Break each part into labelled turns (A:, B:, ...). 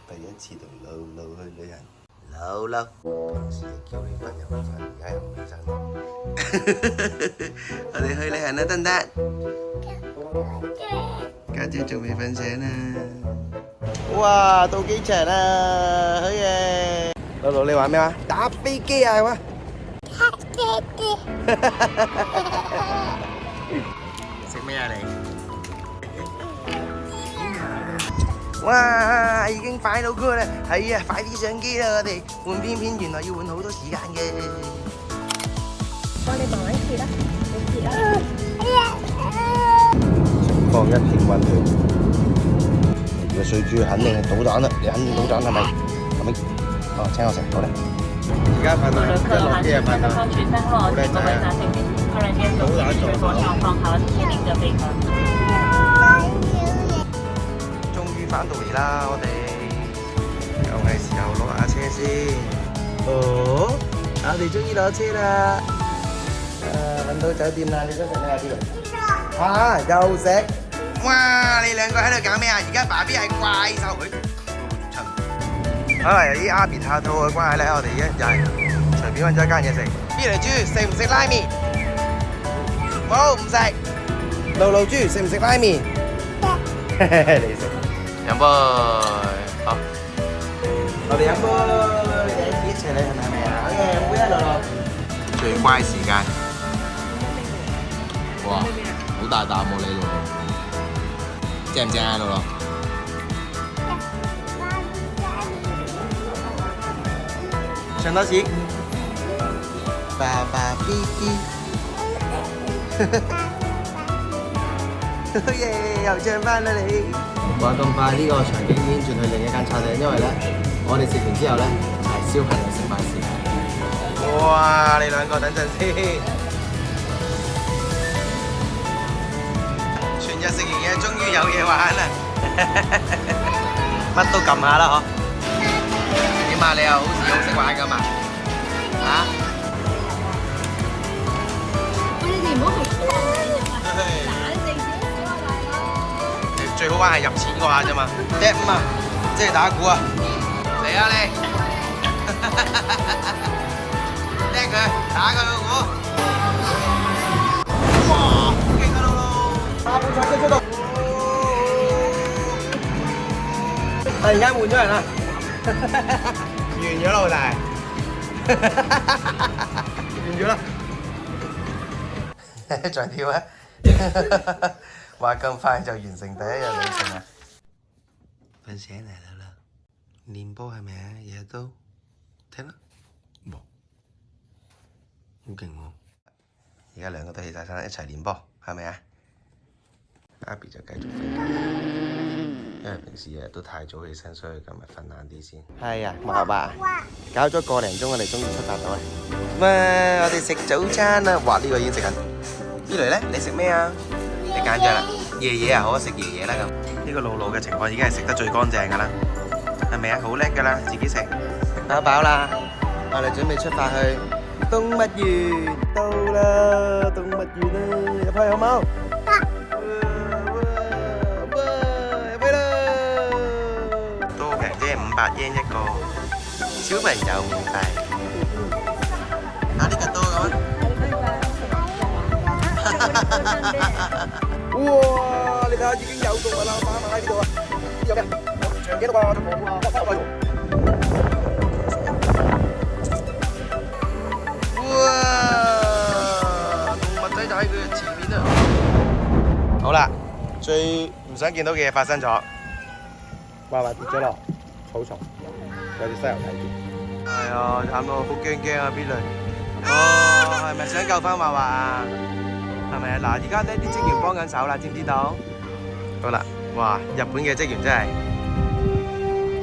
A: 第一次同露露去旅行，露露平時叫你瞓又唔瞓，而家又唔起身。我哋去旅行啦，得唔得？家姐仲未瞓醒啊！哇，到機場啦，好嘢！露露你玩咩啊？打飛機啊，係嘛？打飛機。食咩啊你？哇！已經快到過啦，係啊，快啲上機啦！我哋換片片，原來要換好多時間嘅。
B: 幫你忙一次啦，你切啦。
A: 放一片溫血，而個水豬肯定係搗蛋啦！你肯定搗蛋係咪？係咪？哦，請我食，好啦。而家瞓啦，一落機就瞓啦。好靚仔啊！搗蛋做法。終於翻到嚟啦，我哋又係時候攞下車先。哦，我哋終於攞車啦！揾到酒店啦，你想食咩啊？邊度？嚇！又食？哇！你兩個喺度搞咩啊？而家爸 B 係怪獸佢。可能由於阿 B 太肚嘅關係咧，我哋而家就係隨便揾咗一間嘢食。邊嚟豬食唔食拉麵？冇唔食。露露豬食唔食拉麵？你食。飲杯，好。我哋飲杯，一齊嚟係咪啊？好嘅，飲杯啊，露露。最乖時間。哇！好大啖喎你露露，正唔正啊露露？唱多次。爸爸 BB。好嘢，又唱翻啦你。話咁快呢個場景已經轉去另一間餐廳，因為咧我哋食完之後咧係小朋友食飯時間。哇！你兩個等陣先。全日食完嘢，終於有嘢玩啦！乜都撳下啦，嗬？點啊？你又好似好識玩咁啊？嚇？
B: 你哋唔好係冷靜少少啊，大佬。
A: 最好玩係入錢嗰下啫嘛，掟5啊，即係打鼓啊！嚟啊你！掟佢，打佢個鼓！哇！好勁啊，露露！打半場機出到。突然間換咗人啦，完咗啦，老大，完咗啦，再跳啊！話咁快就完成第一日旅程啊！瞓醒嚟啦，練波係咪啊？日日都聽啦，冇，好勁喎！而家兩個都起晒身，一齊練波，係咪啊？阿 B 就繼續瞓，因為平時日日都太早起身，所以今日瞓晏啲先。係啊，冇吧？搞咗個零鐘，我哋終於出發到啦！哇！我哋食早餐啦！哇！呢個已經食緊。呢嚟咧，你食咩啊？你揀咗啦，爺爺啊，好食爺爺啦咁。呢個露露嘅情況已經係食得最乾淨噶啦，係咪啊？好叻噶啦，自己食。打飽啦，我哋準備出發去動物園。到啦，動物園啦，入去好冇？都平啫，500yen一個，小朋友免費。啊，呢個多咁。哇！你睇下已經有動物啦，馬喺呢度啊！有咩？長頸鹿啊，仲冇啊，翻嚟喎！哇！動物仔就喺佢前面啊！好啦，最唔想見到嘅嘢發生咗，娃娃跌咗落草叢，有隻犀牛睇住。係啊，慘到好驚啊！邊類？哦，係咪想救翻娃娃啊？係咪啊？嗱，而家呢啲職員幫緊手啦，知唔知道？好啦，哇！日本嘅職員真係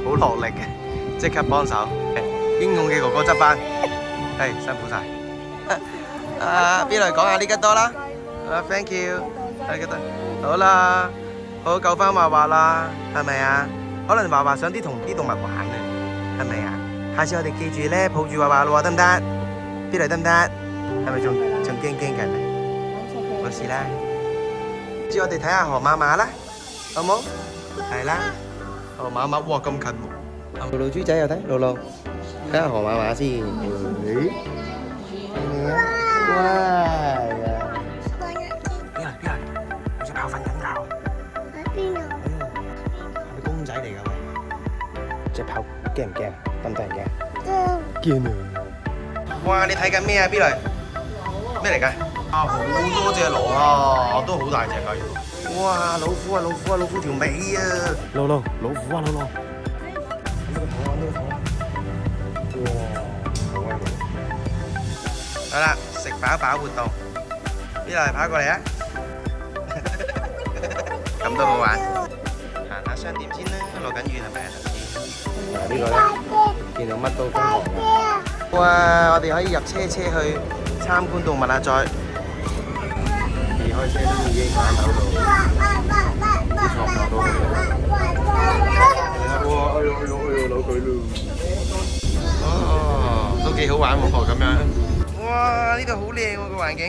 A: 好落力嘅，即刻幫手。英勇嘅哥哥執翻，係辛苦晒。啊，邊嚟講下呢吉多啦？啊 ，thank you，呢吉多。好啦，好救翻娃娃啦，係咪啊？可能娃娃想同啲動物玩啊，係咪啊？下次我哋記住咧，抱住娃娃咯，得唔得？邊嚟得唔得？係咪仲驚緊啊？冇事啦。知我哋睇下河馬馬啦，好冇？係啦，河馬馬，哇咁近喎！露露豬仔又睇，露露睇下河馬馬先。咦？哇！邊嚟？有隻豹瞓緊覺。
B: 喺邊度？
A: 係咪公仔嚟㗎？隻豹驚唔驚？得唔得人驚？驚啊！哇！你睇緊咩啊？B 類咩嚟㗎？啊，好多隻狼啊，都好大隻㗎要。哇！老虎啊，老虎啊，老虎條尾啊！露露，老虎啊，露露。呢個肚啊，呢個肚。哇！好威猛。好啦，食飽飽活動。B 類跑過嚟啊！咁都好玩。行下商店先啦，落緊雨係咪啊？嗱呢個咧，見到乜都瘋狂嘅。哇！我哋可以入車去參觀動物啦，再離開車都已經喺樓度，坐唔到哇！哎呦，扭佢咯！哦，都幾好玩喎咁樣。哇！呢度好靚喎個環境。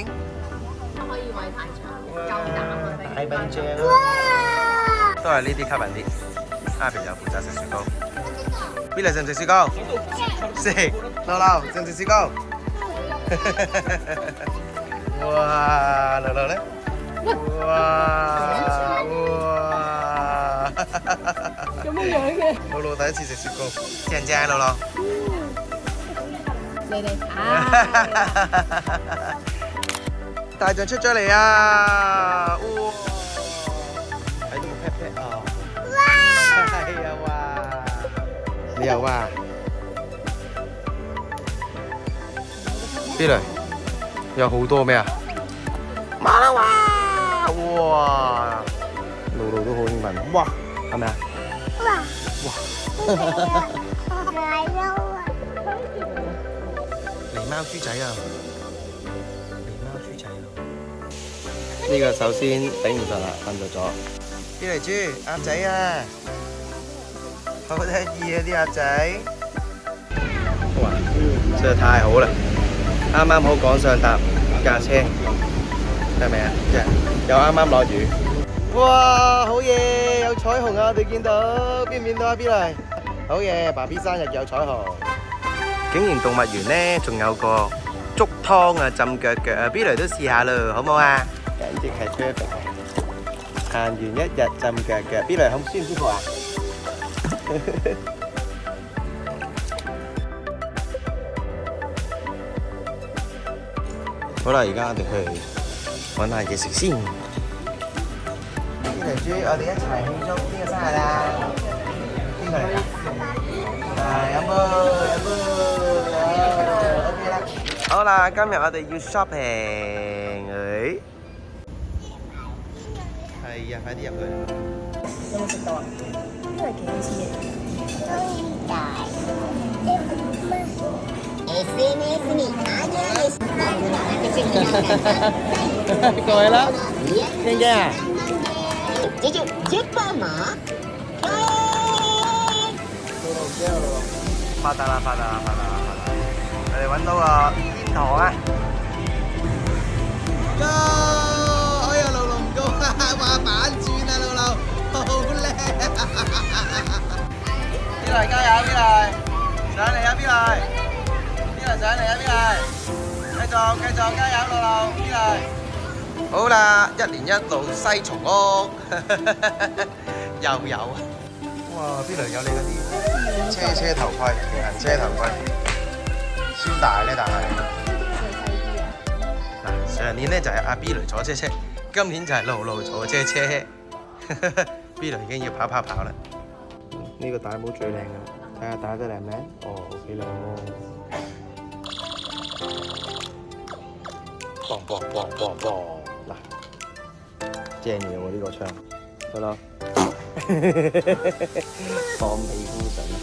B: 可以餵排場，夠膽啊！
A: 大笨象。都係呢啲吸引啲。阿平又負責食雪糕。邊嚟食唔食雪糕？食。露露食唔食雪糕？哇！露露咧？哇！
B: 咁樣嘅。
A: 露露第一次食雪糕，正唔正啊？露露？
B: 你哋啊！
A: 大象出咗嚟啊！哇！睇到個 pat pat 啊！哇！係啊！哇！你有啊？邊嚟？有好多咩啊？馬騮啊！哇！露露都好興奮，哇！係咪啊？哇！狸貓豬仔啊！狸貓豬仔啊！呢個首先頂唔順啦，瞓咗咗。邊嚟豬？鴨仔啊！好得意啊啲鴨仔！哇！真係太好啦！啱啱好趕上搭架車，係咪啊？又啱啱落雨。哇！好嘢，有彩虹啊！我哋見到，見唔見到啊？邊嚟？好嘢，爸 B 生日有彩虹。竟然動物園咧，仲有個竹湯啊，浸腳腳啊！ B 嚟都試下咯，好唔好啊？簡直係 perfect。行完一日浸腳腳 ，B 嚟好舒唔舒服啊？好啦，而家我哋去揾下嘢食先。B 嚟豬，我哋一齊慶祝邊個生日啊？邊個嚟㗎？飲杯飲杯，OK 啦。好啦，今日我哋要 shopping，係啊，快啲入去。
B: 有冇食到啊？呢個幾好似嘅。SNS にアジアです。
A: 過去啦，驚唔驚啊？發達啦！我哋揾到個天堂啊！高！哎呀，露露唔高，話反轉啊，露露，好叻！邊嚟加油？邊嚟？上嚟啊！邊嚟？邊嚟上嚟啊！邊嚟？繼續加油，露露！邊嚟？好啦，一年一度西松屋，又有啊！哇！邊嚟有你嗰啲車頭盔，平衡車頭盔，超大咧，但係嗱上年咧就係阿 B 雷坐車，今年就係露露坐車，B 雷已經要跑啦。呢個大帽最靚㗎，睇下戴得靚唔靚？哦，幾靚喎！嘣！嗱，正嘢喎呢個槍，得啦。放屁膚筍啊！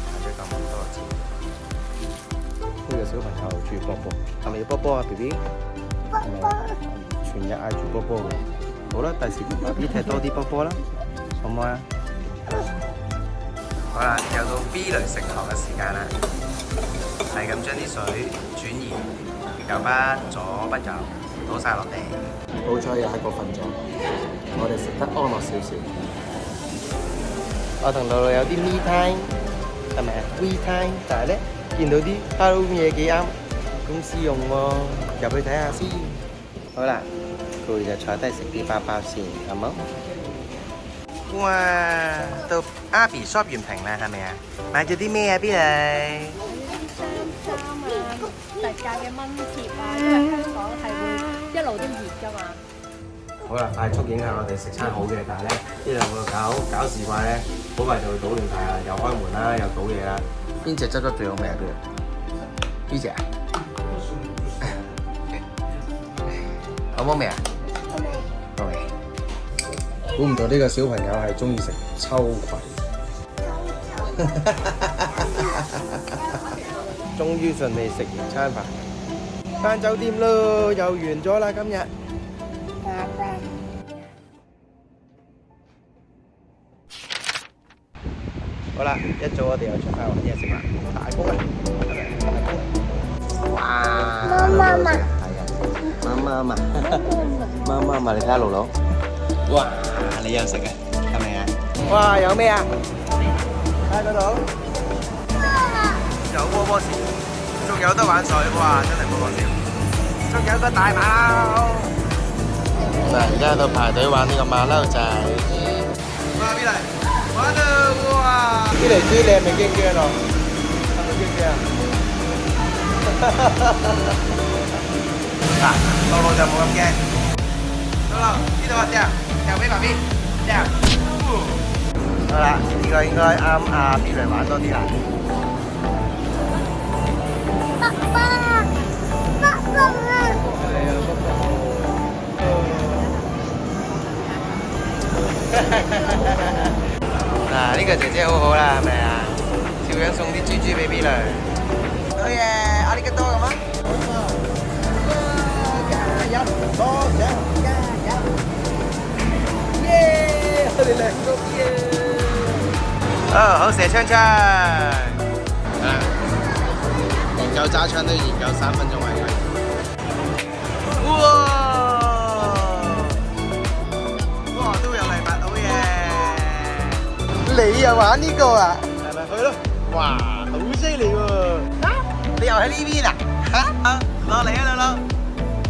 A: 買咗咁多錢，呢個小朋友住波波，係咪要波波啊 ？B B， 全日嗌住波波嘅。好啦，第時同爸 B 踢多啲波波啦，好唔好啊？好啦，又到 B 類食堂嘅時間啦，係咁將啲水轉移。右不左不右，倒晒落地。
C: 好彩有一個瞓咗，我哋食得安樂少少。我同露露有啲 me time， 係咪啊 ？we time， 但係咧見到啲 Halloween 嘢幾啱公司用喎，入去睇下先。好啦，攰就坐低食啲包包先，好冇？
A: 哇！到阿 B shop 完平啦，係咪啊？買咗啲咩啊 B 你？
B: 衫啊，特價嘅蚊貼啊，因為香港係會一路都熱㗎嘛。
C: 好啦，快速影下我哋食餐好嘅，但係咧呢兩個搞事怪咧，好快就會搗亂晒啦，又開門啦，又倒嘢啦。
A: 邊隻執得最好味啊？呢隻啊？好冇味啊？好味。
C: 估唔到呢個小朋友係中意食秋葵。終於順利食完餐飯，返酒店咯，又完咗啦今日。好啦，一早我哋又出發揾嘢食啦，打工啊！哇！媽媽，係啊，媽媽，你睇下露露。哇！你又食啊？係咪啊？哇！有咩啊？睇嗰度。
A: 有波波士，仲有得玩水，哇！真係波波笑。仲有個大馬騮。
C: 嗱，而家喺度排隊玩呢個馬騮仔。
A: 哇！邊嚟？玩到哇！
C: 啲嚟知你係咪驚驚咯？係咪驚驚啊？
A: 嗱，露露就冇咁驚。露露，呢度啊，掉俾爸 B， 掉。
C: 好啦，呢個應該啱阿 B 嚟玩多啲啦。嗱，呢個姐姐好好啦，係咪啊？照樣送啲豬豬俾 B 嚟。好嘢，阿呢個多咁啊！加油，多謝，加油！耶！我哋兩個耶！
A: 哦，好射槍槍。
C: 研究揸槍都要研究3分鐘為計。
A: 哇！哇，都有禮物，好嘢！
C: 你又玩呢個啊？係咪去咯？哇，好犀利喎！
A: 你又喺呢邊啊？嚇！落嚟啊，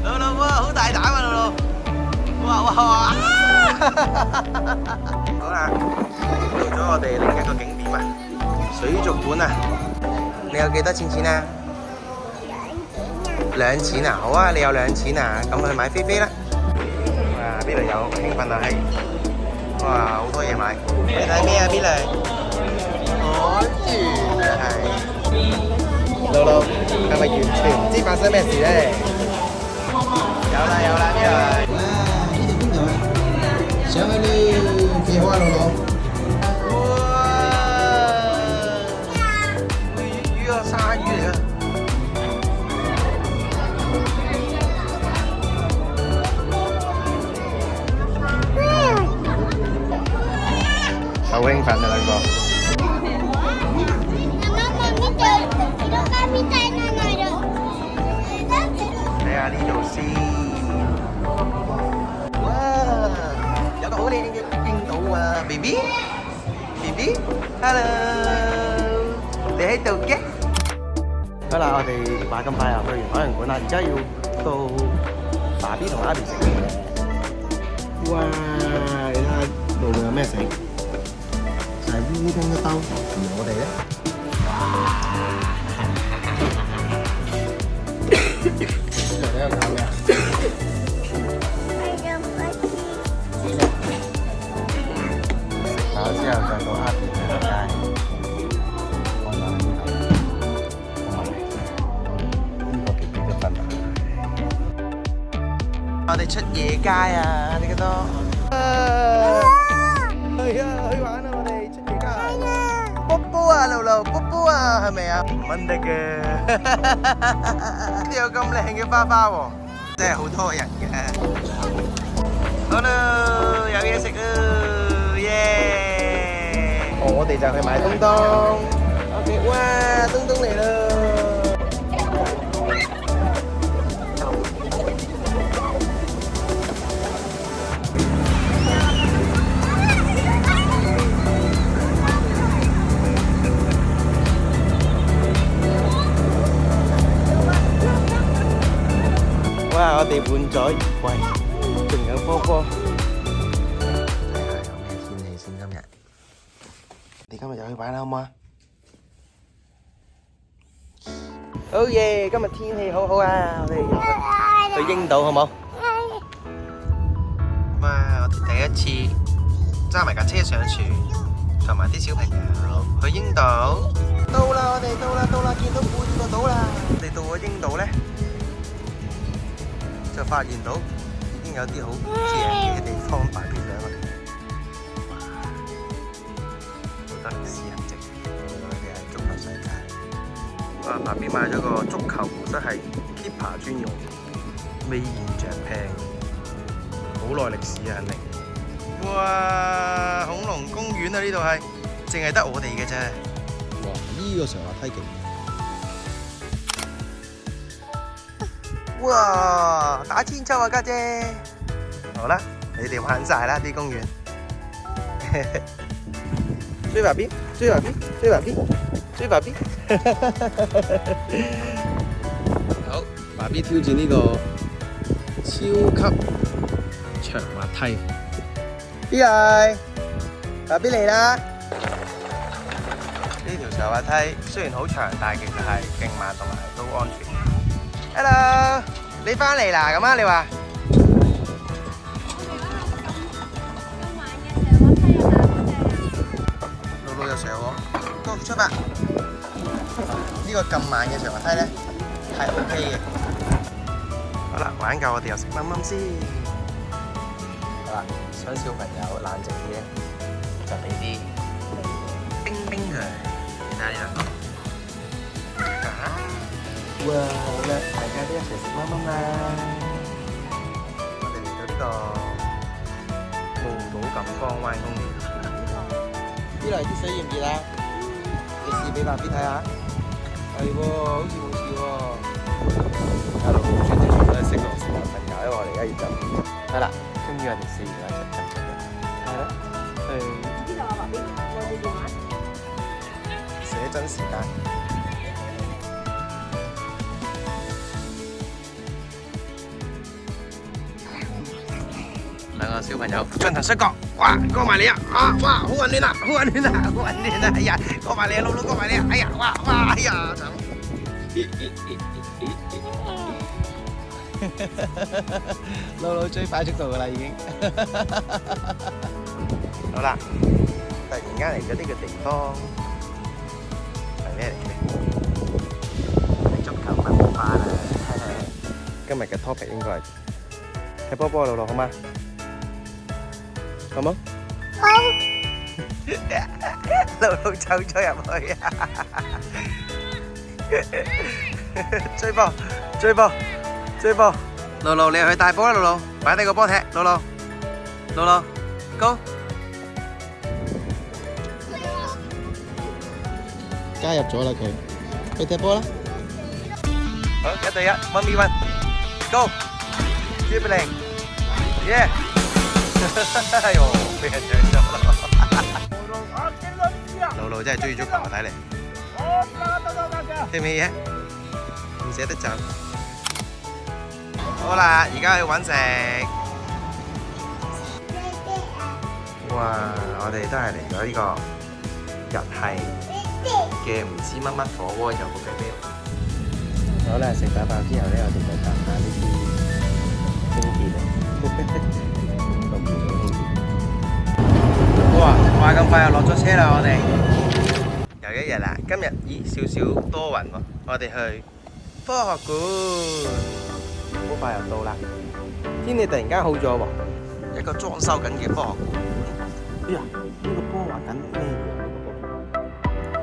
A: 露露，哇，好大膽啊，露露！哇！好啦，到咗我哋另一個景點啊，水族館啊！你有幾多錢啊？2錢啊！好啊，你有2錢啊，咁去買飛飛啦！哇，邊度有興奮啊？係，哇，好多嘢買！你睇咩啊？邊嚟？好遠啊！係，
C: 露露係咪完全唔知發生咩事咧？
A: 有啦，邊度？
C: 哇！呢度邊度啊？上去啦，幾好啊，露露！
A: 哇！魚啊，鯊魚嚟㗎！
C: 好興奮啊，兩個！
A: 睇下呢度先。哇！有個好靚嘅見到啊 ，BB，hello， 你喺度嘅？
C: 好啦，我哋話咁快又去完海洋館啦，而家要到爸 B 同阿 B 食嘢。哇！你睇下路有咩食？就係烏冬一兜，而我哋咧，你喺度搞咩啊？搞之後再到阿 B 去街，我諗呢個幾幾得分啊！
A: 我哋出夜街啊！你覺得？
C: 係啊，去玩啊！我哋出夜街。
A: 波波啊，露露，波波啊，係咪啊？唔蚊得嘅。呢度有咁靚嘅花花喎，真係好多人嘅。好啦，有嘢食啦，耶！
C: 我哋就去買東東。OK， 哇，東東嚟啦！哋換咗魚龜，仲有波波。
A: 睇下有咩天氣先今日。你今日又去玩啦，好唔好啊？
C: 好嘢！今日天氣好好啊，我哋去英島好冇？
A: 哇！我哋第一次揸埋架車上船，同埋啲小朋友去英島。到啦！我哋到啦！見到半個島啦！我哋到咗英島咧，就發現到已經有啲好正嘅地方擺俾咗我哋。哇！好多歷史痕跡，我哋係足球世界。啊！爸 B 買咗個足球模式係 keeper 專用，Made in Japan，好耐歷史啊，肯定。哇！恐龍公園啊，呢度係淨係得我哋嘅啫。
C: 哇！呢個上滑梯勁。
A: 哇！打千秋啊，家姐。好啦，你哋玩晒啦啲公園。追爸 B， 追爸 B， 追爸 B， 追爸 B。
C: 好，爸 B 挑戰呢個超級長滑梯。
A: B 嚟，爸 B 嚟啦！呢條長滑梯雖然好長，但係其實係勁慢同埋都安全。Hello， 你翻嚟啦？咁啊，你話？露露又上喎，go出發！呢個咁慢嘅長滑梯咧係 OK 嘅。好啦，玩夠我哋又食蚊蚊先。好啦，想小朋友冷靜啲咧，就俾啲冰冰佢。你睇下呢兩個。哇！好啦，大家都一齊食蚊蚊啦。我哋嚟到呢個霧島錦江灣公園。呢度啲水熱唔熱啊？你試俾爸 B 睇下。係喎，好似冇事喎。阿老公全程都係識落時間瞓覺，因為我哋而家要走。係啦，終於我哋試完啦，係啦，
B: 呢度啊，爸 B， 我哋電話。
A: 寫真時間。兩個小朋友進行摔角，哇，過埋嚟啊！啊，哇，好混亂啊，好混亂啊，好混亂啊！哎呀，過埋嚟啊，露露過埋嚟啊！哎呀，哇，哎呀，慘！
C: 露露追快速度噶啦，已經。
A: 好啦，突然間嚟咗呢個地方係咩嚟嘅？係足球文化啊！今日嘅 topic 應該係踢波波，露露好嗎？好冇？好。露露走咗入去啊！追波，追波，追波！露露，你去帶波啦，露露，擺低個波踢，露露，露露 ，Go！
C: 加入咗啦佢，去踢波啦！
A: 好，1對1 ，1v1，Go！ dribbling，耶！哎呦，俾人搶咗啦！露露真係中意足球啊，睇嚟。聽唔聽嘢？唔捨得走。好啦，而家去揾食。哇！我哋都係嚟咗呢個日系嘅唔知乜乜火鍋有個嘅咩？
C: 好啦，食飽飯之後咧，我哋就搭下呢啲輕鐵啊。
A: 哇！話咁快又落咗車啦，我哋又一日啦。今日咦少少多雲喎，我哋去科學館，好快又到啦。天氣突然間好咗喎，一個裝修緊嘅科學館。哎呀，呢個波畫緊咩嘢？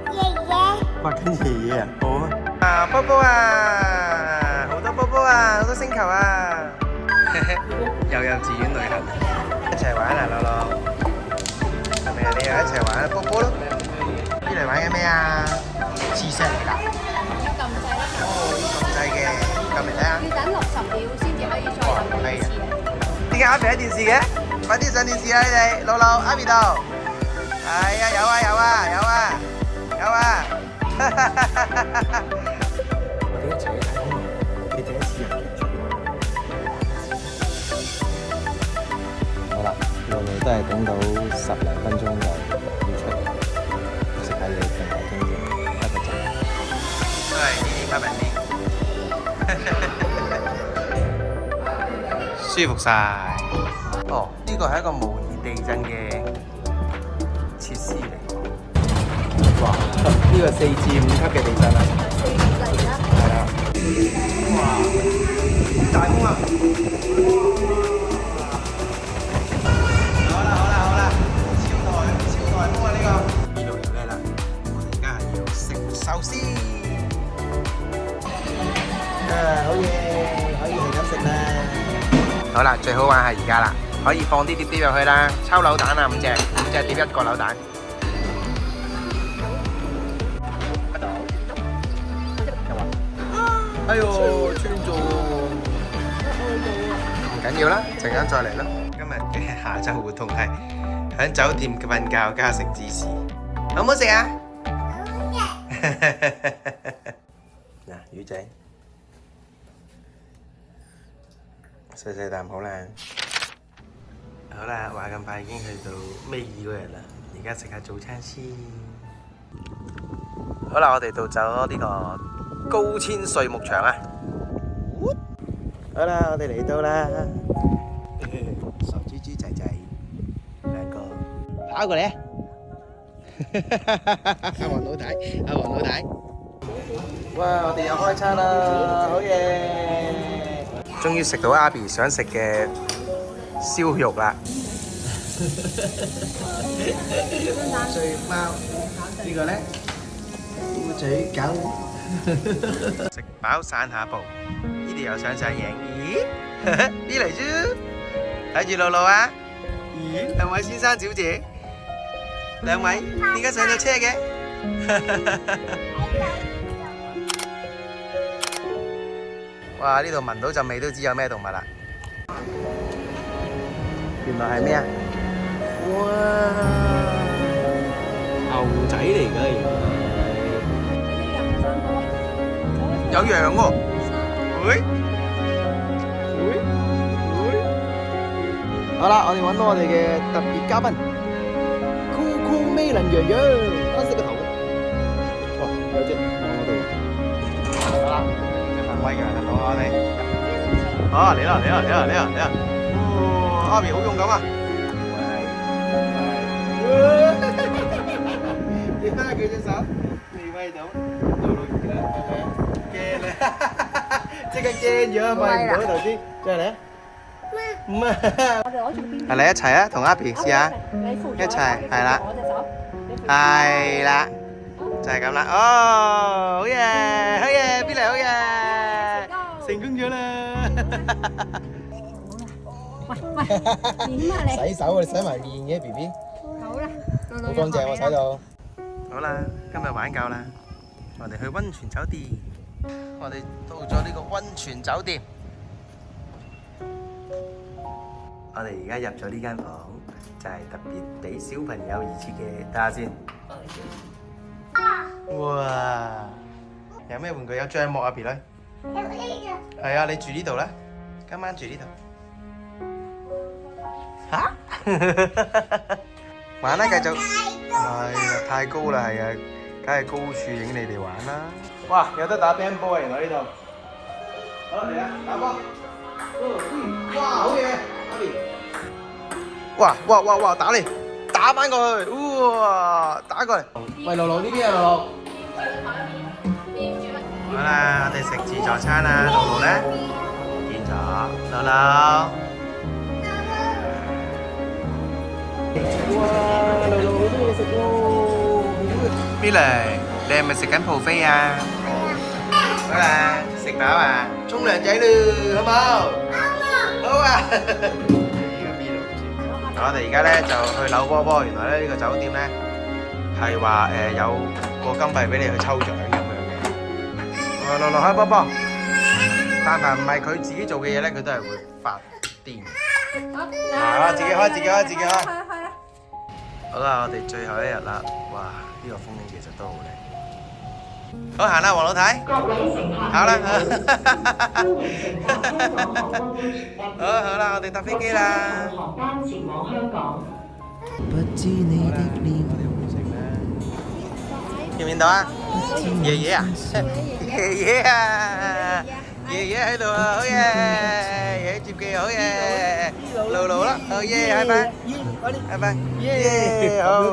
A: 爺爺畫緊爺爺啊！好啊！啊波波啊，好多波波啊，好多星球啊！又幼稚園旅行，一齊玩啊，樂樂！係咪啊？你又一齊玩波波咯？呢嚟玩緊咩啊？磁石嚟㗎。
B: 要撳掣啦。
A: 哦，要撳掣嘅，撳嚟睇下。
B: 要等60秒先至可以再撳第二次。
A: 點解阿肥喺電視嘅？快啲上電視啦！你哋，露露、阿肥度。係啊，有啊，有啊，有啊，有啊！我點解請你睇恐龍？你點解試人嘅？
C: 都係等到10零分鐘就要出嚟食下嘢，傾下傾啫，得個陣。
A: 都係呢啲不文啲。舒服晒。哦，呢個係一個模擬地震嘅設施嚟。
C: 哇！呢個4至5級嘅地震啊！係啊！哇！大風啊！
A: 好啦，超台風啊呢個。呢度有咩啦？我哋而家係要食壽司。
C: 好嘢，可以係咁食啦。
A: 好啦，最好玩係而家啦，可以放啲碟入去啦，抽扭蛋啊，5隻碟1個扭蛋。哎呦，穿咗唔緊要啦，陣間再嚟啦。今日嘅下晝活動係喺酒店瞓覺加食芝士，好唔好食啊？嗱，魚仔。細細啖好啦，好啦，話咁快已經去到尾2個日啦，而家食下早餐先。好啦，我哋到咗呢個高千歲牧場啊！
C: 好啦，我哋嚟到啦，
A: 傻豬豬仔仔兩個
C: 跑過嚟啊！阿黃老太，哇！我哋又開餐啦，好嘢！
A: 終於食到阿 B 想食嘅燒肉啦！
C: 烏嘴貓，呢個咧烏嘴狗。
A: 食飽散下步，呢度又上影，咦？呢嚟啫，睇住路路啊！咦，2位先生小姐，2位點解上到車嘅？哇！呢度聞到陣味都知有咩動物啦。原來係咩啊？
C: 哇！牛仔嚟㗎，原來。
A: 有羊喎，
C: 好啦，我哋揾到我哋嘅特別嘉賓，酷酷美人羊羊，黑色個頭。哇，有隻望我度。
A: 好啦，隻神威嘅人到我哋。啊，嚟啦！哇，阿 B 好勇敢啊！
C: 你睇下佢隻手，未威到，到而家係咪啊？驚啦！即刻驚咗，咪唔到頭先，再嚟啊！唔係，
A: 係嚟一齊啊，同阿 B 試下，一齊係啦，係啦，就係咁啦。哦，好嘢，邊嚟好嘢，成功咗啦！
B: 點啊你？
C: 洗手啊，你洗埋面嘅 BB，
B: 好啦，
C: 好乾淨喎，洗到。
A: 好啦，今日玩夠啦，我哋去溫泉酒店。我哋到咗呢個溫泉酒店，我哋而家入咗呢間房，就係特別俾小朋友而設嘅。睇下先。哇！有咩玩具？有帳幕啊 ，B 女。係啊，你住呢度啦，今晚住呢度。嚇？玩啦，繼續。係啊，太高啦，係啊，梗係高處影你哋玩啦。哇，有得打乒乓波啊！原來呢度。好嚟啦，打波。哇，好嘢，阿 B。哇，打你，打翻過去。哇，打過嚟。
C: 喂，露露呢邊啊，露露。
A: 好啦，我哋食自助餐啦。露露咧，見咗。露露。
C: 哇，露露好多嘢食喎。
A: 邊嚟？你係咪食緊 buffet啊？好啦，食飽啊，沖涼仔咯，好冇？好啊！我哋而家咧就去扭波波，原來咧呢個酒店咧係話有個金幣俾你去抽獎咁樣嘅。落開波波，但凡唔係佢自己做嘅嘢咧，佢都係會發癲。啊！自己開。好啦，我哋最後一日啦，哇！呢個風景其實都好靚。好行啦，黃老太。好啦，好啦，我哋搭飛機啦。
D: 航班前往香港。
A: 不知你的臉。見唔見到啊？爺爺啊！爺爺啊！爺爺喺度啊！好嘢！爺爺接機好嘢！露露啦！好嘢！拜拜！拜拜！耶！好。